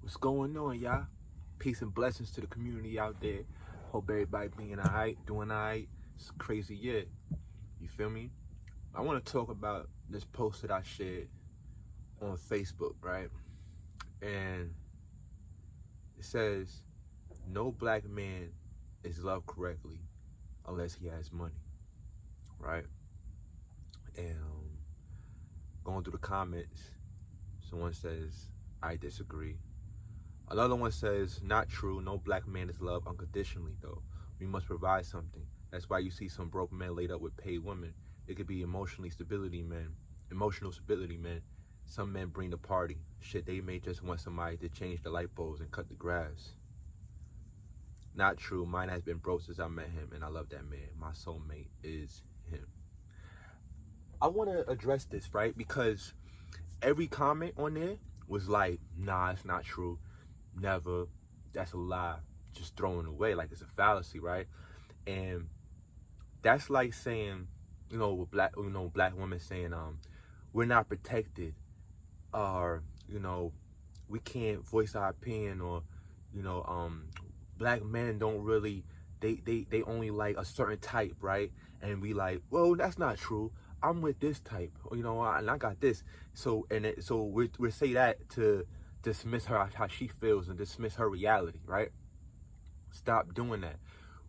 What's going on, y'all? Peace and blessings to the community out there. Hope everybody being alright, doing alright. It's a crazy year. You feel me? I want to talk about this post that I shared on Facebook, right? And it says, no black man is loved correctly unless he has money, right? And going through the comments, someone says, I disagree. Another one says, not true. No black man is loved unconditionally, though. We must provide something. That's why you see some broke men laid up with paid women. It could be emotional stability men. Some men bring the party. Shit, they may just want somebody to change the light bulbs and cut the grass. Not true. Mine has been broke since I met him, and I love that man. My soulmate is him. I want to address this, right? Because every comment on there was like, nah, it's not true. Never. That's a lie. Just throwing away like it's a fallacy, right? And that's like saying, black women saying, we're not protected, or we can't voice our opinion, or black men don't really, they only like a certain type, right? And we like, well, that's not true. I'm with this type, and I got this. So we say that to dismiss her how she feels and dismiss her reality, right? Stop doing that.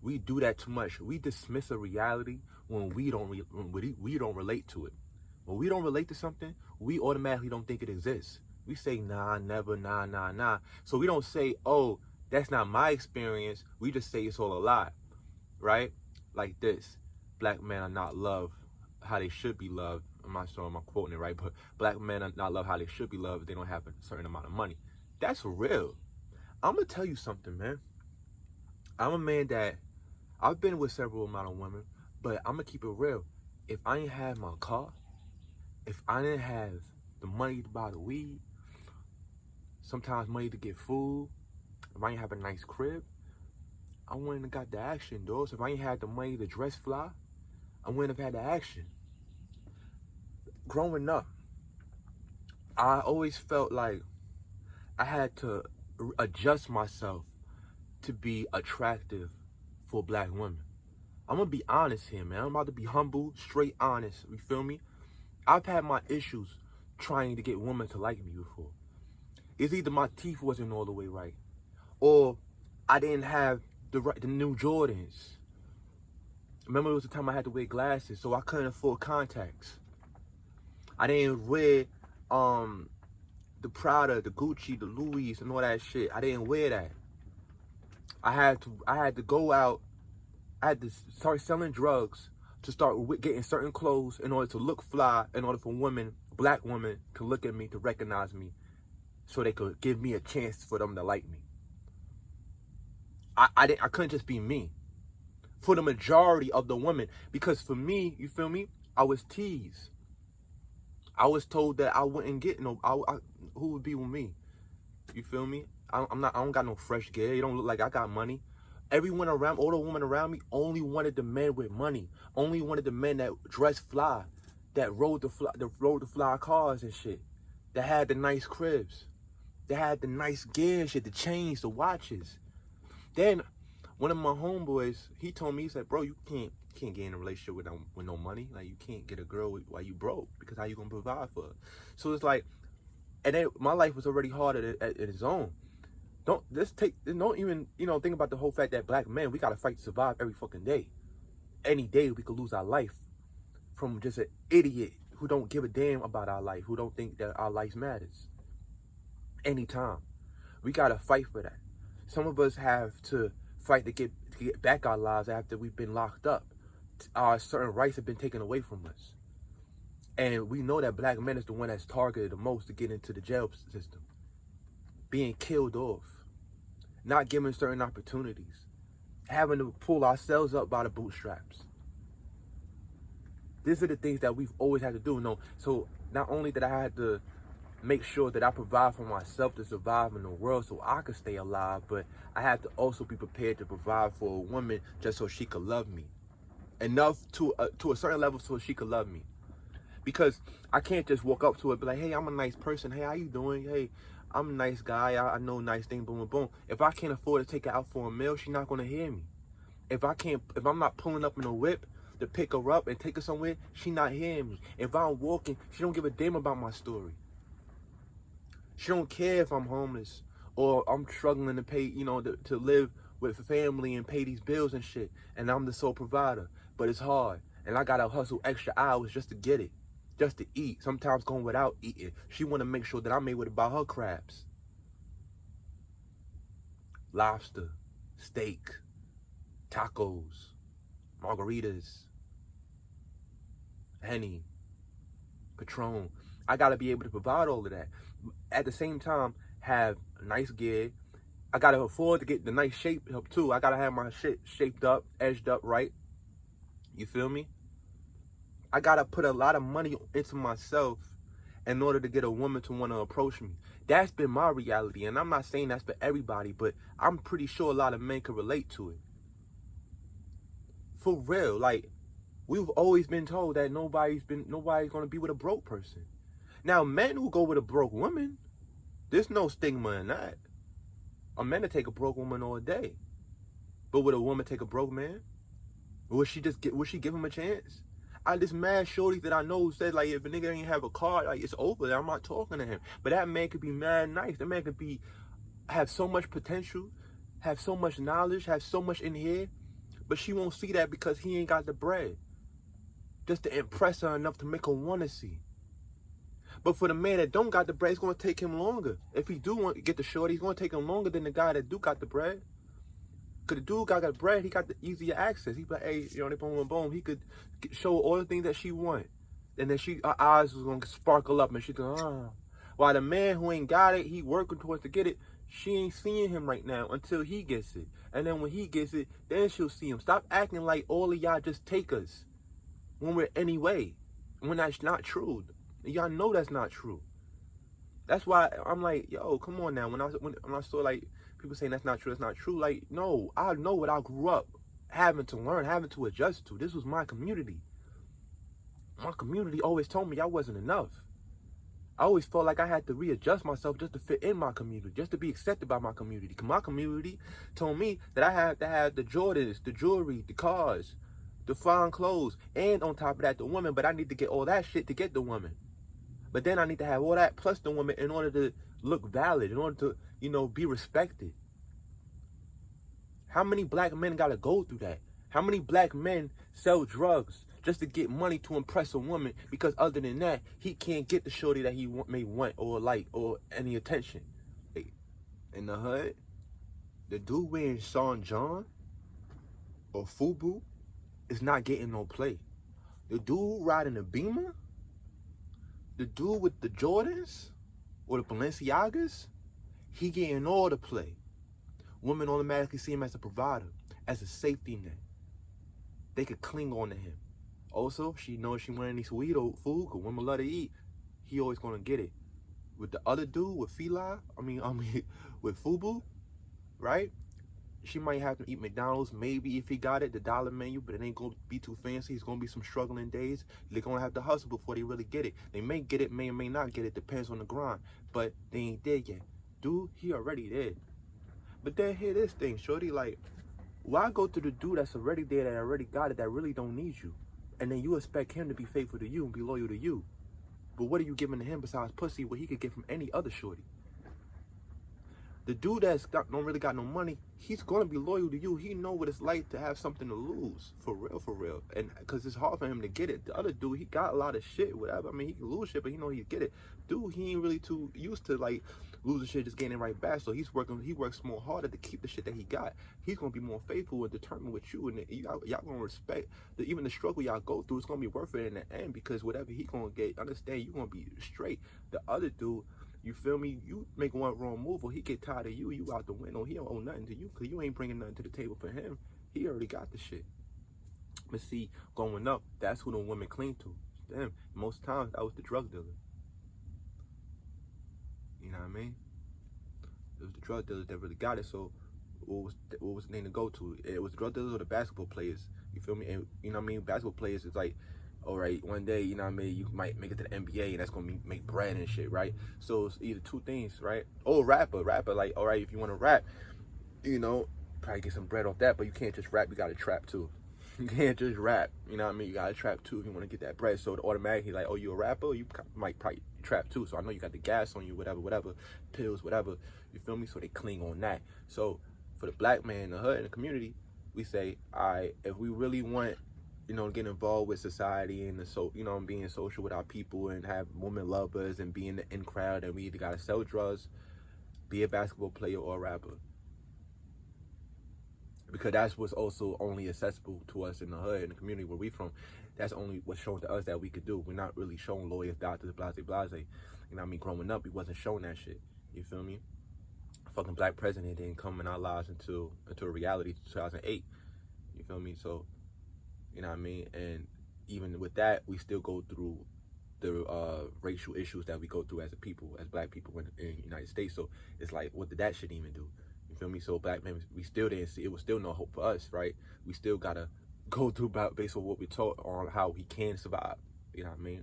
We do that too much. We dismiss a reality when we don't relate to it. When we don't relate to something, we automatically don't think it exists. We say nah, never, nah. So we don't say, oh, that's not my experience. We just say it's all a lie, right? Like this: black men are not loved how they should be loved. I'm not sure I'm quoting it right, but black men are not loved how they should be loved if they don't have a certain amount of money. That's real. I'm gonna tell you something, man. I'm a man that I've been with several amount of women, but I'm gonna keep it real. If I ain't have my car, if I didn't have the money to buy the weed, sometimes money to get food, if I ain't have a nice crib, I wouldn't have got the action, dog. So if I ain't had the money to dress fly, I wouldn't have had the action. Growing up, I always felt like I had to adjust myself to be attractive for black women. I'm gonna be honest here, man. I'm about to be humble, straight honest. You feel me? I've had my issues trying to get women to like me before. It's either my teeth wasn't all the way right, or I didn't have the new Jordans. Remember, it was the time I had to wear glasses, so I couldn't afford contacts. I didn't wear the Prada, the Gucci, the Louis, and all that shit. I didn't wear that. I had to go out. I had to start selling drugs to start getting certain clothes in order to look fly, in order for black women, to look at me, to recognize me, so they could give me a chance for them to like me. I couldn't just be me. For the majority of the women, because for me, you feel me, I was teased. I was told that I wouldn't get who would be with me? You feel me? I don't got no fresh gear. You don't look like I got money. Everyone around, all the women around me, only wanted the men with money. Only wanted the men that dressed fly, that rode the fly cars and shit, that had the nice cribs, that had the nice gear and shit, the chains, the watches. Then one of my homeboys, he told me, he said, bro, you can't get in a relationship with no money. Like, you can't get a girl while you broke, because how you gonna provide for her? So it's like, and then my life was already hard at its own. Don't even think about the whole fact that black men, we gotta fight to survive every fucking day. Any day we could lose our life from just an idiot who don't give a damn about our life, who don't think that our life matters. Anytime. We gotta fight for that. Some of us have to fight to get back our lives after we've been locked up. Our certain rights have been taken away from us. And we know that black men is the one that's targeted the most to get into the jail system. Being killed off. Not given certain opportunities. Having to pull ourselves up by the bootstraps. These are the things that we've always had to do. No, so not only that I had to make sure that I provide for myself to survive in the world so I could stay alive, but I had to also be prepared to provide for a woman just so she could love me. Enough to a certain level so she could love me. Because I can't just walk up to her and be like, hey, I'm a nice person. Hey, how you doing? Hey, I'm a nice guy. I know nice thing, boom, boom, boom. If I can't afford to take her out for a meal, she's not gonna hear me. If I'm not pulling up in a whip to pick her up and take her somewhere, she not hearing me. If I'm walking, she don't give a damn about my story. She don't care if I'm homeless or I'm struggling to pay, to live with family and pay these bills and shit. And I'm the sole provider, but it's hard. And I gotta hustle extra hours just to get it, just to eat. Sometimes going without eating. She wanna make sure that I'm able to buy her crabs, lobster, steak, tacos, margaritas, Henny, Patron. I gotta be able to provide all of that. At the same time, have a nice gear. I gotta afford to get the nice shape up too. I gotta have my shit shaped up, edged up right. You feel me? I gotta put a lot of money into myself in order to get a woman to want to approach me. That's been my reality, and I'm not saying that's for everybody, but I'm pretty sure a lot of men can relate to it. For real, like, we've always been told that nobody's gonna be with a broke person. Now, men who go with a broke woman, there's no stigma in that. A man to take a broke woman all day, but would a woman take a broke man? Would she give him a chance? I just mad shorty that I know who said, like, if a nigga ain't have a car, like, it's over. I'm not talking to him. But that man could be mad nice. That man could have so much potential, have so much knowledge, have so much in here, but she won't see that because he ain't got the bread. Just to impress her enough to make her want to see. But for the man that don't got the bread, it's going to take him longer. If he do want to get the shorty, it's going to take him longer than the guy that do got the bread. Because the dude got the bread, he got the easier access. He be like, hey, boom, boom, boom. He could show all the things that she want. And then her eyes was going to sparkle up and she go, ah. While the man who ain't got it, he working towards to get it, she ain't seeing him right now until he gets it. And then when he gets it, then she'll see him. Stop acting like all of y'all just take us when we're anyway. When that's not true. Y'all know that's not true. That's why I'm like, yo, come on now. When I saw like people saying that's not true, like, no, I know what I grew up having to learn, having to adjust to. This was my community. My community always told me I wasn't enough. I always felt like I had to readjust myself just to fit in my community, just to be accepted by my community. Because my community told me that I had to have the Jordans, the jewelry, the cars, the fine clothes, and on top of that, the woman. But I need to get all that shit to get the woman. But then I need to have all that plus the woman in order to look valid, in order to, be respected. How many black men got to go through that? How many black men sell drugs just to get money to impress a woman? Because other than that, he can't get the shorty that he may want or like or any attention. In the hood, the dude wearing Sean John or Fubu is not getting no play. The dude riding a Beamer, the dude with the Jordans or the Balenciagas, he getting all the play. Women automatically see him as a provider, as a safety net. They could cling on to him. Also, she knows she want any sweet old food, because women love to eat. He always gonna get it. With the other dude, with with Fubu, right? She might have to eat McDonald's, maybe if he got it, the dollar menu, but it ain't gonna be too fancy. It's gonna be some struggling days. They're gonna have to hustle before they really get it. They may get it, may or may not get it, depends on the grind. But they ain't there yet. Dude, he already there. But then hear this thing, shorty, like, why go to the dude that's already there, that already got it, that really don't need you? And then you expect him to be faithful to you and be loyal to you. But what are you giving to him besides pussy, what he could get from any other shorty? The dude don't really got no money, he's gonna be loyal to you. He know what it's like to have something to lose, for real. And because it's hard for him to get it. The other dude, he got a lot of shit, whatever. I mean, he can lose shit, but he know he get it. Dude, he ain't really too used to like losing shit, just getting it right back. So he works more harder to keep the shit that he got. He's gonna be more faithful and determined with you, and y'all gonna respect even the struggle y'all go through. It's gonna be worth it in the end, because whatever he gonna get, understand, you gonna be straight. The other dude, you feel me? You make one wrong move, or he get tired of you. You out the window. He don't owe nothing to you, because you ain't bringing nothing to the table for him. He already got the shit. But see, going up, that's who the women cling to. Them. Most times, that was the drug dealer. You know what I mean? It was the drug dealers that really got it. So what was the name to go to? It was the drug dealers or the basketball players. You feel me? And you know what I mean? Basketball players is like, All right, one day, you know what I mean, you might make it to the NBA and that's gonna make bread and shit, right? So it's either two things, right? Oh, rapper, like, all right, if you want to rap, you know, probably get some bread off that, but you can't just rap, you gotta trap too. You can't just rap, you know what I mean? You gotta trap too if you want to get that bread. So automatically, like, oh, you a rapper? You might probably trap too. So I know you got the gas on you, whatever, pills, whatever. You feel me? So they cling on that. So for the black man in the hood, in the community, we say, all right, if we really want, you know, get involved with society and you know, being social with our people and have women lovers and be in the in crowd, and we either gotta sell drugs, be a basketball player or a rapper. Because that's what's also only accessible to us in the hood, in the community where we from. That's only what's shown to us that we could do. We're not really shown lawyers, doctors, blase. You know what I mean? Growing up, we wasn't shown that shit. You feel me? Fucking black president didn't come in our lives until a reality 2008. You feel me? So, you know what I mean? And even with that, we still go through the racial issues that we go through as a people, as black people in the United States. So it's like, what did that shit even do? You feel me? So black men, we still didn't see, it was still no hope for us, right? We still gotta go through based on what we taught on how we can survive. You know what I mean?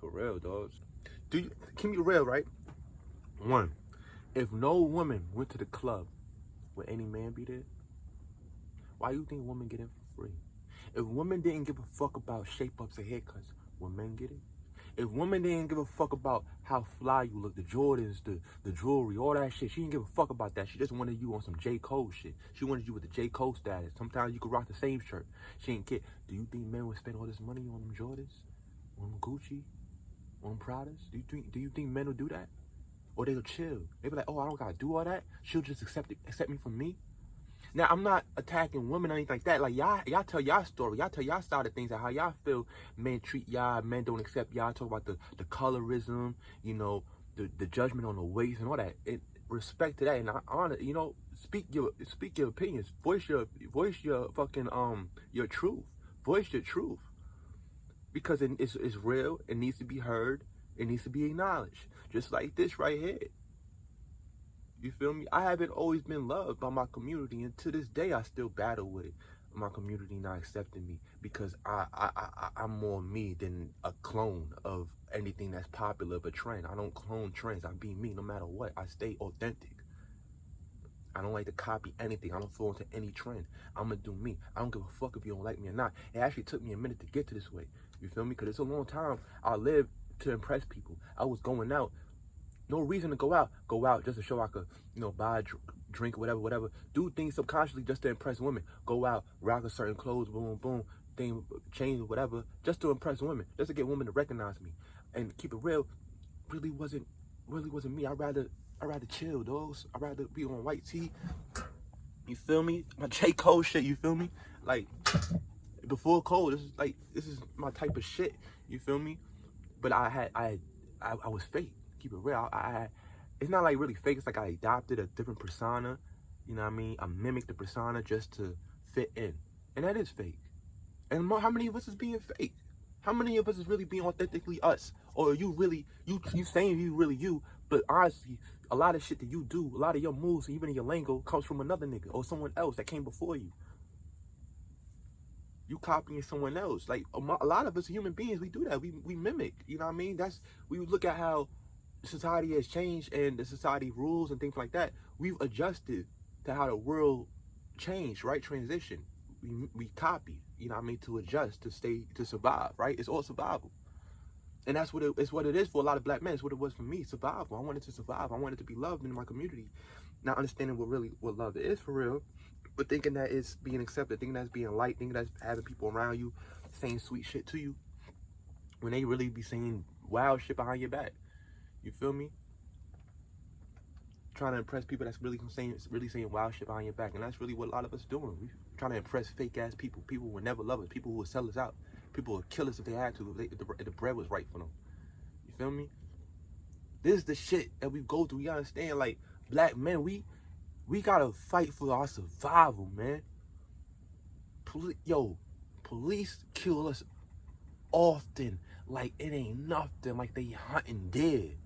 For real, dogs. Keep it real, right? One, if no woman went to the club, would any man be there? Why you think women get in for free? If women didn't give a fuck about shape-ups and haircuts, would men get it? If women didn't give a fuck about how fly you look, the Jordans, the jewelry, all that shit, she didn't give a fuck about that. She just wanted you on some J. Cole shit. She wanted you with the J. Cole status. Sometimes you could rock the same shirt. She didn't care. Do you think men would spend all this money on them Jordans? On them Gucci? On them Pradas? Do you think men will do that? Or they'll chill? They'll be like, oh, I don't gotta do all that. She'll just accept me for me. Now, I'm not attacking women or anything like that. Like, y'all tell y'all story. Y'all tell y'all side of things, and how y'all feel men treat y'all, men don't accept y'all. Talk about the colorism, you know, the judgment on the waist and all that. Respect to that, and I honor, you know, speak your opinions. Voice your fucking, your truth. Voice your truth. Because it's real. It needs to be heard. It needs to be acknowledged. Just like this right here. You feel me? I haven't always been loved by my community, and to this day, I still battle with it. My community not accepting me because I'm more me than a clone of anything that's popular of a trend. I don't clone trends. I be me no matter what. I stay authentic. I don't like to copy anything. I don't fall into any trend. I'm going to do me. I don't give a fuck if you don't like me or not. It actually took me a minute to get to this way. You feel me? Because it's a long time I lived to impress people. I was going out. No reason to go out just to show I could, you know, buy a drink, whatever. Do things subconsciously just to impress women. Go out, rock a certain clothes, boom, thing, change, whatever, just to impress women, just to get women to recognize me. And keep it real, really wasn't me. I'd rather chill, dogs. I'd rather be on white tee. You feel me? My J. Cole shit, you feel me? Like, before Cole, this is my type of shit. You feel me? But I was fake. Keep it real. It's not like really fake. It's like I adopted a different persona. You know what I mean? I mimicked the persona just to fit in. And that is fake. And how many of us is being fake? How many of us is really being authentically us? Or you saying you really you, but honestly, a lot of shit that you do, a lot of your moves, and even your lingo, comes from another nigga or someone else that came before you. You copying someone else. Like, a lot of us human beings, we do that. We mimic. You know what I mean? We look at how society has changed and the society rules and things like that. We've adjusted to how the world changed, right? Transition. We copy, you know what I mean, to adjust, to survive, right? It's all survival. And that's what it is for a lot of black men. It's what it was for me, survival. I wanted to survive. I wanted to be loved in my community. Not understanding what love is for real, but thinking that it's being accepted, thinking that's being liked, thinking that's having people around you saying sweet shit to you when they really be saying wild shit behind your back. You feel me? Trying to impress people that's really saying wild shit behind your back. And that's really what a lot of us doing. We trying to impress fake ass people. People who would never love us. People who would sell us out. People who would kill us if they had to, if the bread was right for them. You feel me? This is the shit that we go through. You understand? Like, black men, we gotta fight for our survival, man. Police kill us often. Like, it ain't nothing. Like, they hunting dead.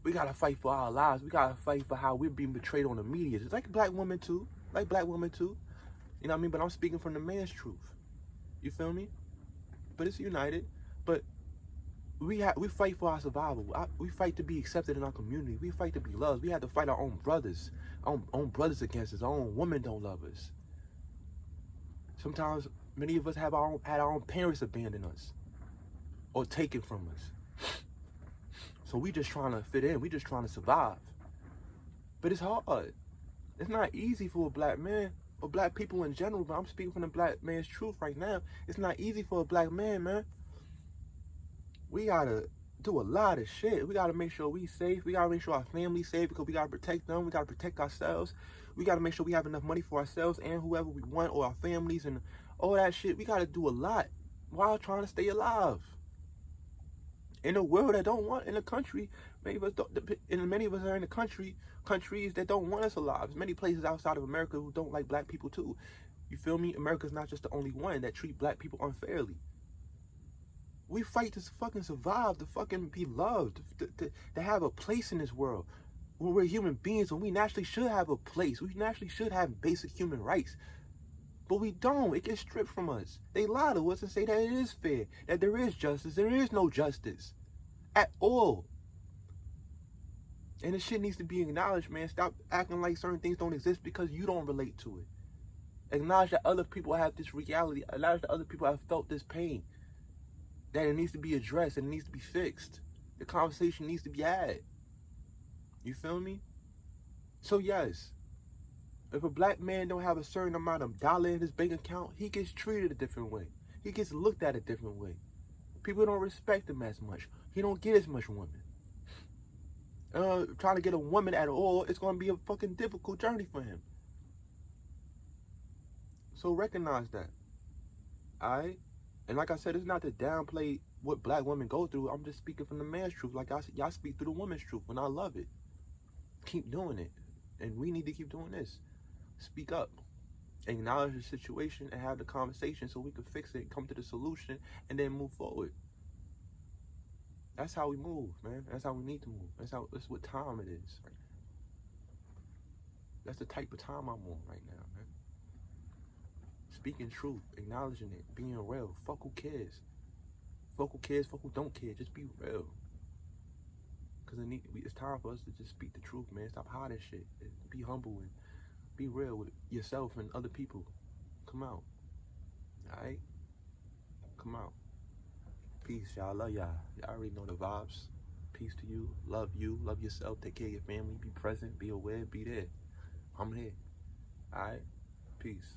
We gotta fight for our lives. We gotta fight for how we're being betrayed on the media. It's like black women too. You know what I mean? But I'm speaking from the man's truth. You feel me? But it's united. But we fight for our survival. We fight to be accepted in our community. We fight to be loved. We have to fight our own brothers. Our own brothers against us. Our own women don't love us. Sometimes many of us had our own parents abandon us or take it from us. So we just trying to fit in. We just trying to survive. But it's hard. It's not easy for a black man or black people in general, but I'm speaking from the black man's truth right now. It's not easy for a black man, man. We gotta do a lot of shit. We gotta make sure we safe. We gotta make sure our family's safe because we gotta protect them. We gotta protect ourselves. We gotta make sure we have enough money for ourselves and whoever we want or our families and all that shit. We gotta do a lot while trying to stay alive. In a world that don't want, in a country, many of us are in the countries that don't want us alive. There's many places outside of America who don't like black people too. You feel me? America's not just the only one that treat black people unfairly. We fight to fucking survive, to fucking be loved, to have a place in this world. When we're human beings and we naturally should have a place. We naturally should have basic human rights. But we don't. It gets stripped from us. They lie to us and say that it is fair, that there is justice. There is no justice at all. And this shit needs to be acknowledged, man. Stop acting like certain things don't exist because you don't relate to it. Acknowledge that other people have this reality. Acknowledge that other people have felt this pain. That it needs to be addressed and it needs to be fixed. The conversation needs to be had. You feel me? So yes, if a black man don't have a certain amount of dollar in his bank account, he gets treated a different way. He gets looked at a different way. People don't respect him as much. He don't get as much women. Trying to get a woman at all, it's going to be a fucking difficult journey for him. So recognize that. Alright? And like I said, it's not to downplay what black women go through. I'm just speaking from the man's truth. Like y'all speak through the woman's truth, and I love it. Keep doing it. And we need to keep doing this. Speak up. Acknowledge the situation and have the conversation so we can fix it, come to the solution, and then move forward. That's how we move, man. That's how we need to move. That's what time it is right now. That's the type of time I'm on right now, man. Speaking truth, acknowledging it, being real. Fuck who cares. Fuck who cares, fuck who don't care. Just be real. Because it's time for us to just speak the truth, man. Stop hiding shit. Be humble and be real with yourself and other people. Come out. Alright? Come out. Peace, y'all. Love y'all. Y'all already know the vibes. Peace to you. Love yourself. Take care of your family. Be present. Be aware. Be there. I'm here. Alright? Peace.